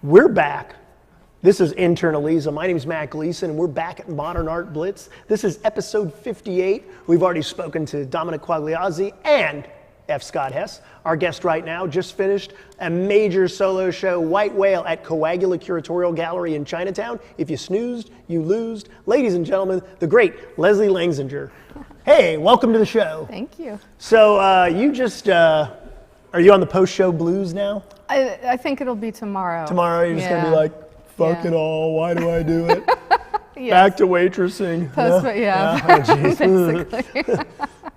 We're back. This is Internaliza. My name is Matt Gleason, and we're back at Modern Art Blitz. This is episode 58. We've already spoken to Dominic Quagliazzi and F. Scott Hess. Our guest right now just finished a major solo show, White Whale, at Coagula Curatorial Gallery in Chinatown. If you snoozed, you losed. Ladies and gentlemen, the great Leslie Lanxinger. Hey, welcome to the show. Thank you. So you just, are you on the post-show blues now? I think it'll be tomorrow. Tomorrow you're just going to be like, fuck it all, why do I do it? Yes. Back to waitressing. Basically.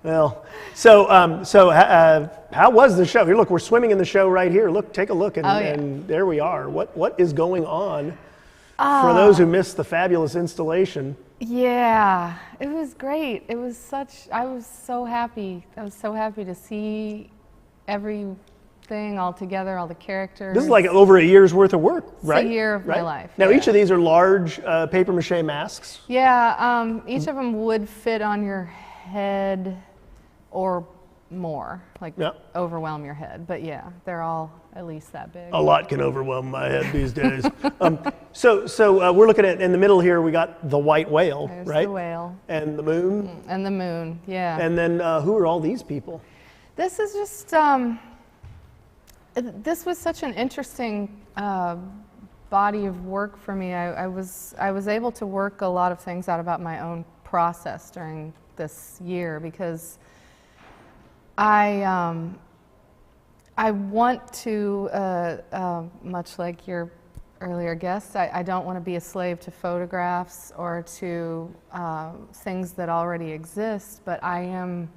Well, so how was the show? Here, look, we're swimming in the show right here. Look, take a look, and there we are. What is going on? For those who missed the fabulous installation. Yeah, it was great. It was I was so happy. I was so happy to see everything all together, all the characters. This is like over a year's worth of work, right? It's a year of my life. Now, each of these are large paper mache masks. Yeah, each of them would fit on your head or more, like overwhelm your head. But yeah, they're all at least that big. A lot can overwhelm my head these days. So we're looking at, in the middle here, we got the white whale, There's right? the whale. And the moon. And the moon, yeah. And then who are all these people? This is just, this was such an interesting body of work for me. I was able to work a lot of things out about my own process during this year, because I want to, much like your earlier guest, I don't want to be a slave to photographs or to things that already exist, but I am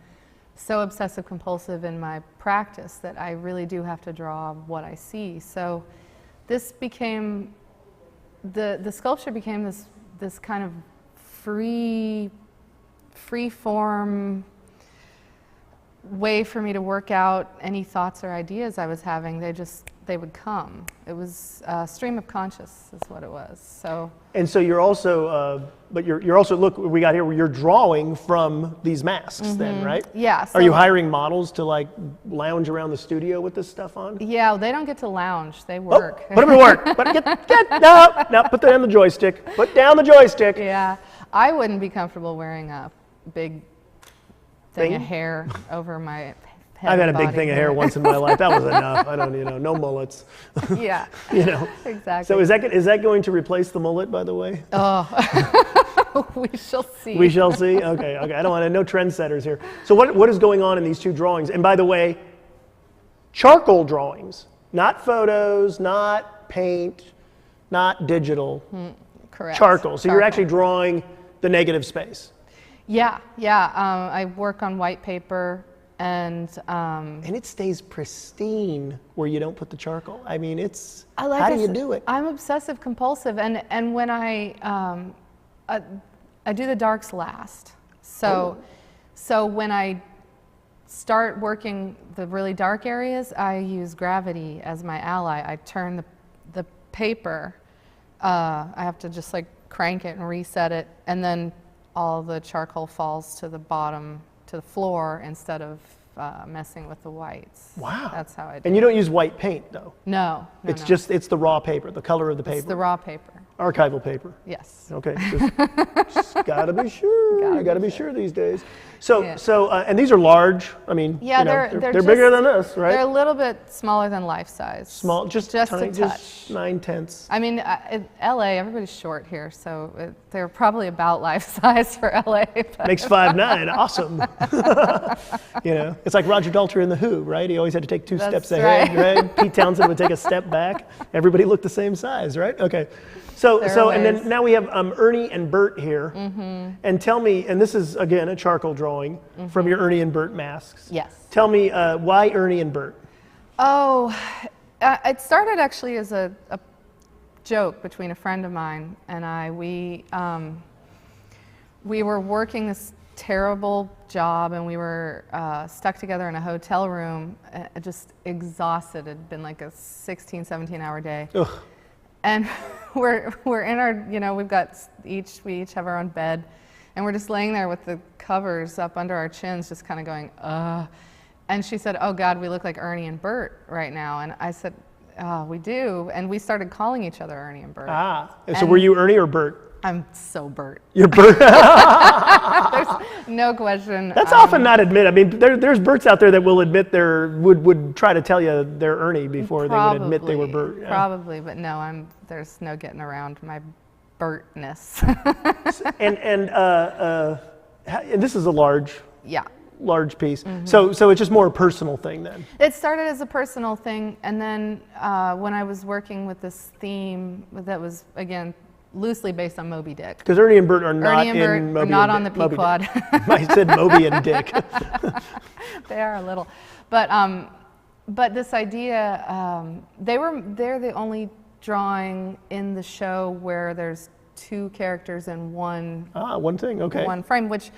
so obsessive compulsive in my practice that I really do have to draw what I see. So this became, the sculpture became this kind of free form way for me to work out any thoughts or ideas I was having. They would come. It was a stream of conscious is what it was. So. And so you're also, but you're also, look, we got here where you're drawing from these masks then, right? Yeah. So are you hiring models to like lounge around the studio with this stuff on? Yeah, they don't get to lounge, they work. Oh, put them to work. No, put down the joystick. Put down the joystick. Yeah, I wouldn't be comfortable wearing a big thing of hair over my head. I've had a big thing of hair once in my life. That was enough. I don't, no mullets. Yeah, exactly. So is that going to replace the mullet, by the way? Oh, we shall see. We shall see? Okay. I don't want to, no trendsetters here. So what is going on in these two drawings? And by the way, charcoal drawings, not photos, not paint, not digital. Correct. Charcoal. So you're actually drawing the negative space. Yeah. I work on white paper. And it stays pristine where you don't put the charcoal. I mean, how do you do it? I'm obsessive compulsive, and when I do the darks last. So when I start working the really dark areas, I use gravity as my ally. I turn the paper. I have to just like crank it and reset it, and then all the charcoal falls to the bottom, to the floor, instead of messing with the whites. Wow. That's how I do it. And you don't use white paint, though? No. It's the raw paper, the color of the paper? It's the raw paper. Archival paper? Yes. Okay. Just gotta be sure. You gotta be sure these days. So and these are large. I mean, they're bigger than this, right? They're a little bit smaller than life size. Small, just tiny, a touch. Just 9/10. I mean, in LA, everybody's short here, so they're probably about life size for LA. Makes 5'9". Awesome. It's like Roger Daltrey in The Who, right? He always had to take two steps ahead, right? Pete Townsend would take a step back. Everybody looked the same size, right? Okay. So and then now we have Ernie and Bert here. And tell me, and this is again a charcoal drawing from your Ernie and Bert masks. Yes. Tell me why Ernie and Bert? Oh, it started actually as a joke between a friend of mine and I. We were working this terrible job, and we were stuck together in a hotel room, just exhausted. It had been like a 16, 17-hour day. Ugh. And we're in our, we each have our own bed, and we're just laying there with the covers up under our chins, just kind of going, ugh. And she said, oh God, we look like Ernie and Bert right now. And I said, We do, and we started calling each other Ernie and Bert. So were you Ernie or Bert? I'm so Bert. You're Bert. There's no question. That's often not admitted. I mean, there's Berts out there that will admit would try to tell you they're Ernie before they would admit they were Bert. Yeah. Probably, but no, there's no getting around my Bertness. And this is a large piece. Mm-hmm. So it's just more a personal thing then. It started as a personal thing, and then when I was working with this theme that was, again, loosely based on Moby Dick. Because Ernie and Bert are not Ernie and Bert in Moby are not and on the Pequod. I said Moby and Dick. They are a little, but this idea, they're the only drawing in the show where there's two characters in one thing, okay. One frame, which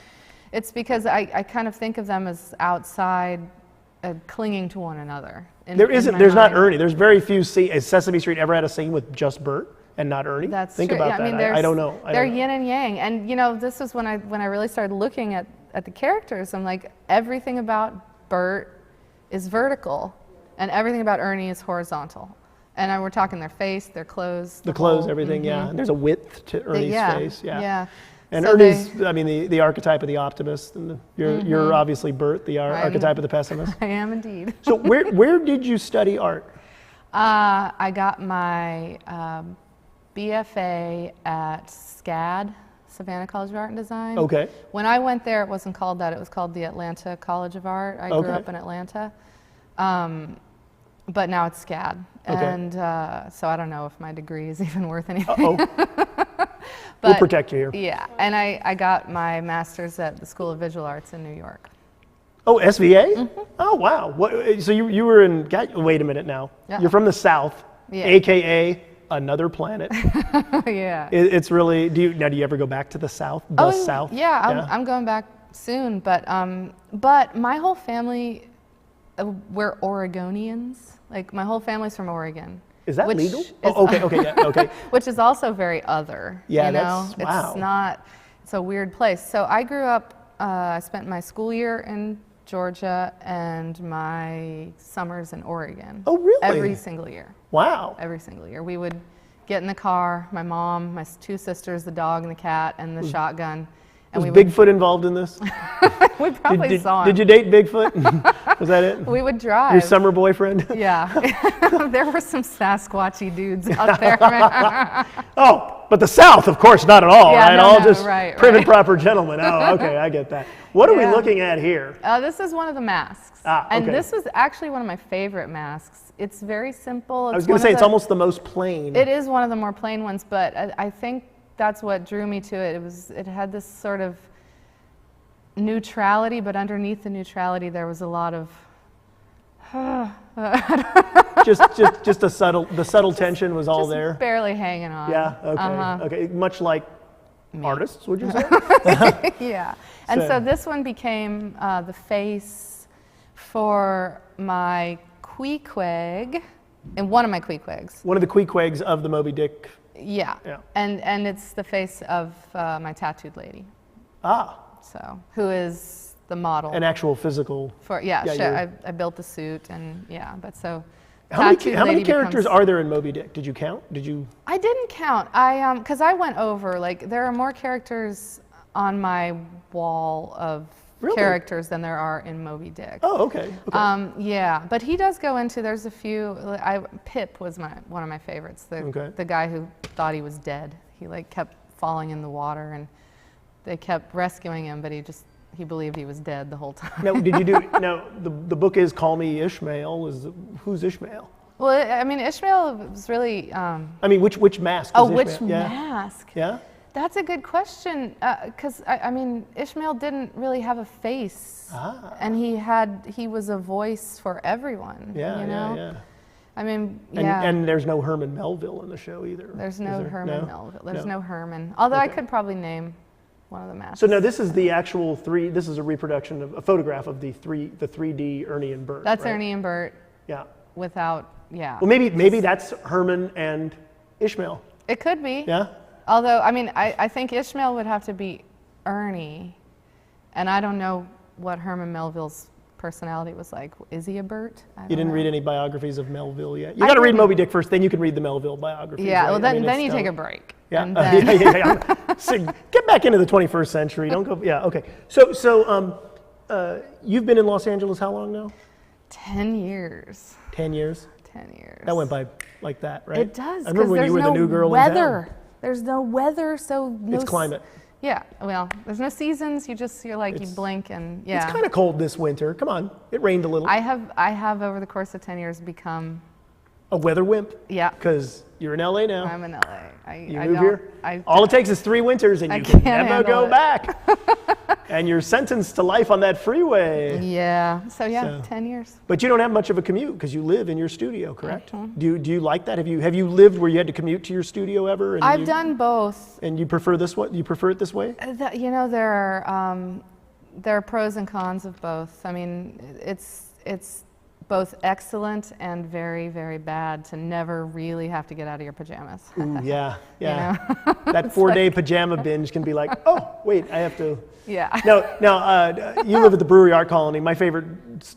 it's because I kind of think of them as outside, clinging to one another. There's not Ernie. There's very few has Sesame Street ever had a scene with just Bert and not Ernie? Think true. about that. I don't know. They're yin and yang, and this is when I really started looking at the characters. I'm like, everything about Bert is vertical, and everything about Ernie is horizontal. And we're talking their face, their clothes. The clothes, everything, yeah. And there's a width to Ernie's face, yeah. And so Ernie's, the archetype of the optimist, and you're obviously Bert, the archetype of the pessimist. I am indeed. So where did you study art? I got my BFA at SCAD, Savannah College of Art and Design. Okay. When I went there, it wasn't called that. It was called the Atlanta College of Art. I grew up in Atlanta. But now it's SCAD. Okay. And so I don't know if my degree is even worth anything. We'll protect you here. Yeah. And I got my master's at the School of Visual Arts in New York. Oh, SVA? Mm-hmm. Oh, wow. So you were in, wait a minute now. Yeah. You're from the South, AKA another planet. Yeah. It's really, do you ever go back to the South? South? Yeah, I'm going back soon. But my whole family, we're Oregonians. Like, my whole family's from Oregon. Is that legal? Okay. Which is also very other. Yeah, wow. It's not, it's a weird place. So I grew up, I spent my school year in Georgia and my summers in Oregon. Oh, really? Every single year. Wow. Every single year. We would get in the car, my mom, my two sisters, the dog and the cat, and the shotgun. And was Bigfoot involved in this? We probably saw him. Did you date Bigfoot? Was that it? We would drive. Your summer boyfriend? Yeah. There were some Sasquatchy dudes out there. Oh, but the South, of course, not at all, right? No, just prim and proper gentlemen. Oh, okay, I get that. What are we looking at here? This is one of the masks. Okay. And this was actually one of my favorite masks. It's very simple. I was going to say, it's almost the most plain. It is one of the more plain ones, but I think that's what drew me to it. It had this sort of neutrality, but underneath the neutrality there was a lot of just the subtle tension was all there. Barely hanging on. Yeah. Okay. Okay. Much like artists, would you say? Yeah. And so this one became the face for my Queequeg, and one of my Queequegs. One of the Queequegs of the Moby Dick. Yeah. And it's the face of my tattooed lady. So who is the model? An actual physical. Sure. I built the suit, and but so. How many characters are there in Moby Dick? Did you count? I didn't count. Because I went over, like, there are more characters on my wall of characters than there are in Moby Dick. Oh, okay. Yeah, but he does go into, there's a few, Pip was one of my favorites, the guy who thought he was dead. He kept falling in the water, and they kept rescuing him, but he believed he was dead the whole time. Now, the book is Call Me Ishmael. Who's Ishmael? Well, I mean, Ishmael was really... which mask is Ishmael? Which mask? Yeah? That's a good question, because Ishmael didn't really have a face, and he was a voice for everyone. Yeah. I mean, And there's no Herman Melville in the show either. There's no Herman Melville. There's no Herman. Although I could probably name one of the masks. So now this is the actual this is a reproduction of a photograph of the 3D Ernie and Bert. That's right? Ernie and Bert. Yeah. Well, maybe that's Herman and Ishmael. It could be. Yeah. Although, I think Ishmael would have to be Ernie, and I don't know what Herman Melville's personality was like, is he a Bert? You didn't read any biographies of Melville yet? You got to read Moby Dick first, then you can read the Melville biographies. Yeah, right? well then you take a break. Yeah, And then So get back into the 21st century. Don't go. Yeah, okay. So you've been in Los Angeles how long now? 10 years. 10 years. 10 years. That went by like that, right? It does. I remember when you were the new girl weather. in town. There's no weather, so no. It's climate. Yeah, well, there's no seasons. You're like, you blink and yeah. It's kind of cold this winter. Come on, it rained a little. I have over the course of 10 years become a weather wimp. Yeah. Because you're in LA now. I'm in LA. You move here. All it takes is 3 winters, and you can't can never go it. back. And you're sentenced to life on that freeway. Yeah. So 10 years. But you don't have much of a commute because you live in your studio, correct? Mm-hmm. Do you like that? Have you lived where you had to commute to your studio ever? And I've done both. And you prefer this one? You prefer it this way? There are pros and cons of both. I mean, it's both excellent and very, very bad to never really have to get out of your pajamas. Ooh, yeah. You know? That 4-day pajama binge can be like, oh, wait, I have to. Yeah. Now, you live at the Brewery Art Colony. My favorite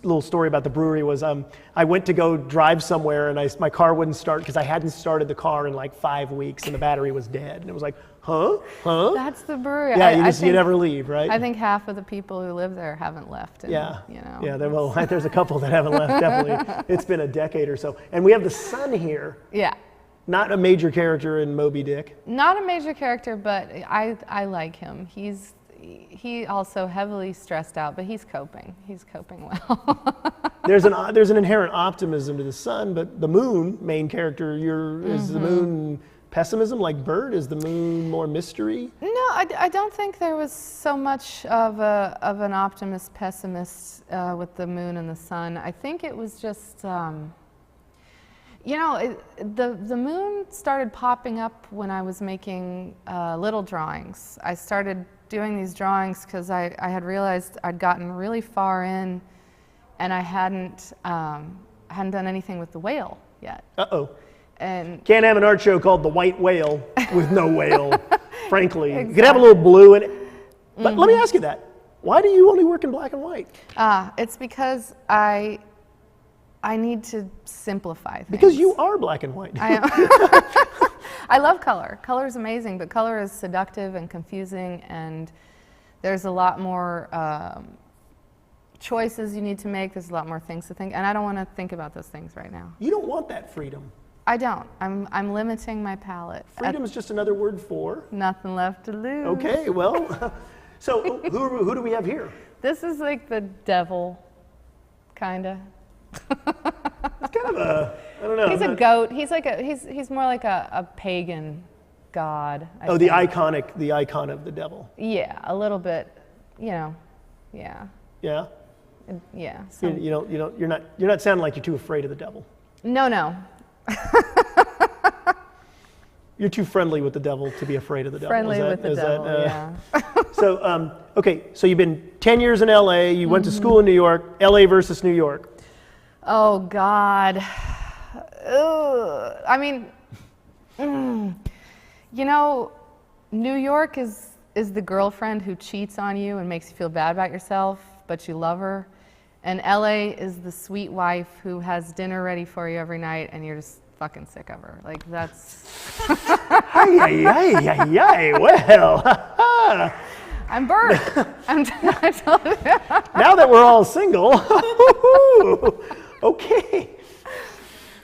little story about the brewery was I went to go drive somewhere and my car wouldn't start because I hadn't started the car in like 5 weeks and the battery was dead. And it was like, huh? That's the brewery. Yeah, you never leave, right? I think half of the people who live there haven't left. And, yeah. You know. Yeah, there's a couple that haven't left, definitely. It's been a decade or so. And we have the sun here. Yeah. Not a major character in Moby Dick. Not a major character, but I like him. He also heavily stressed out, but he's coping. He's coping well. There's an inherent optimism to the sun, but the moon, main character, is the moon pessimism like Bert? Is the moon more mystery? No, I don't think there was so much of an optimist pessimist with the moon and the sun. I think it was just the moon started popping up when I was making little drawings. I started doing these drawings because I had realized I'd gotten really far in and I hadn't done anything with the whale yet. Uh-oh. And can't have an art show called The White Whale with no whale, frankly. Exactly. You could have a little blue in it. But let me ask you that. Why do you only work in black and white? It's because I need to simplify things. Because you are black and white. I am. I love color. Color is amazing, but color is seductive and confusing, and there's a lot more choices you need to make. There's a lot more things to think, and I don't want to think about those things right now. You don't want that freedom. I don't. I'm limiting my palette. Freedom is just another word for? Nothing left to lose. Okay, well, so who do we have here? This is like the devil, kind of. It's kind of a, I don't know. He's a goat. He's more like a pagan god. I think. The icon of the devil. Yeah, a little bit. Yeah. Yeah. Yeah. You're not sounding like you're too afraid of the devil. No. You're too friendly with the devil to be afraid of the devil. Friendly with the devil, yeah. So, okay, so you've been 10 years in LA, you went to school in New York, LA versus New York. Oh, God. Ugh. I mean, New York is the girlfriend who cheats on you and makes you feel bad about yourself, but you love her. And LA is the sweet wife who has dinner ready for you every night and you're just fucking sick of her. Like, that's... Well... I'm Bert. I told you. Now that we're all single, okay.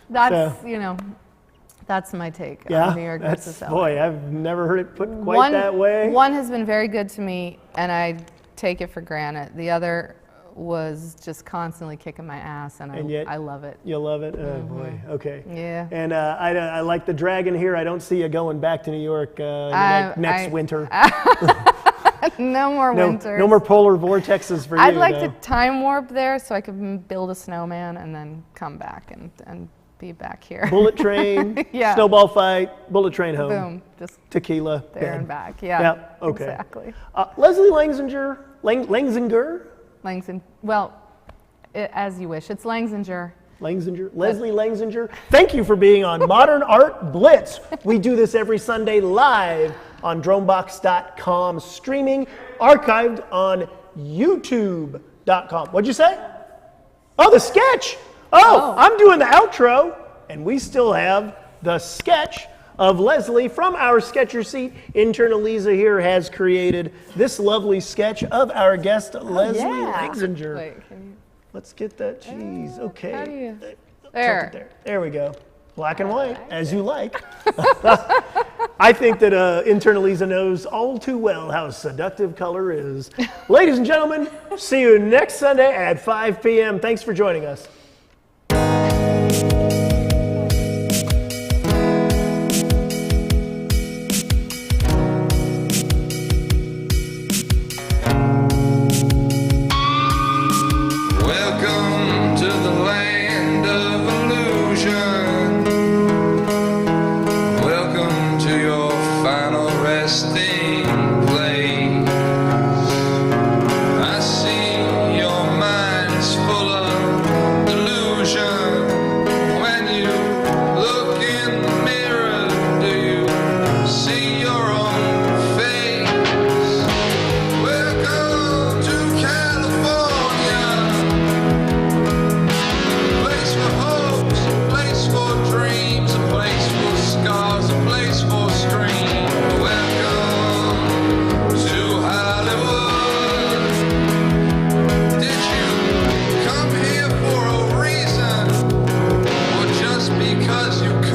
That's, that's my take on New York versus LA. Boy, I've never heard it put quite that way. One has been very good to me, and I take it for granted. The other was just constantly kicking my ass, and yet, I love it. You love it? Oh, boy. Okay. Yeah. And I like the dragon here. I don't see you going back to New York next winter. No more winters. No more polar vortexes for you. I'd like to time warp there so I could build a snowman and then come back and be back here. Bullet train, snowball fight, bullet train home. Boom. Just tequila. There and back. Yeah. Okay. Exactly. Leslie Lanxinger. Lanxinger? Well, as you wish. It's Lanxinger. Leslie Lanxinger. Thank you for being on Modern Art Blitz. We do this every Sunday live on dronebox.com, streaming, archived on youtube.com. What'd you say? Oh, the sketch. Oh, I'm doing the outro, and we still have the sketch of Leslie from our sketcher seat. Intern Eliza here has created this lovely sketch of our guest, Leslie Lanxinger. Wait, can you? Let's get that cheese. Okay. How do you? There. There we go. Black and white, as you like. I think that Intern Eliza knows all too well how seductive color is. Ladies and gentlemen, see you next Sunday at 5 p.m. Thanks for joining us. Welcome to the land of illusion. Welcome to your final resting place. I see your mind's full of delusion. When you look in the mirror, do you see your own face? Welcome to California. Place for hopes, a place for dreams, a place for scars, a place for streams. Welcome to Hollywood. Did you come here for a reason, or just because you could?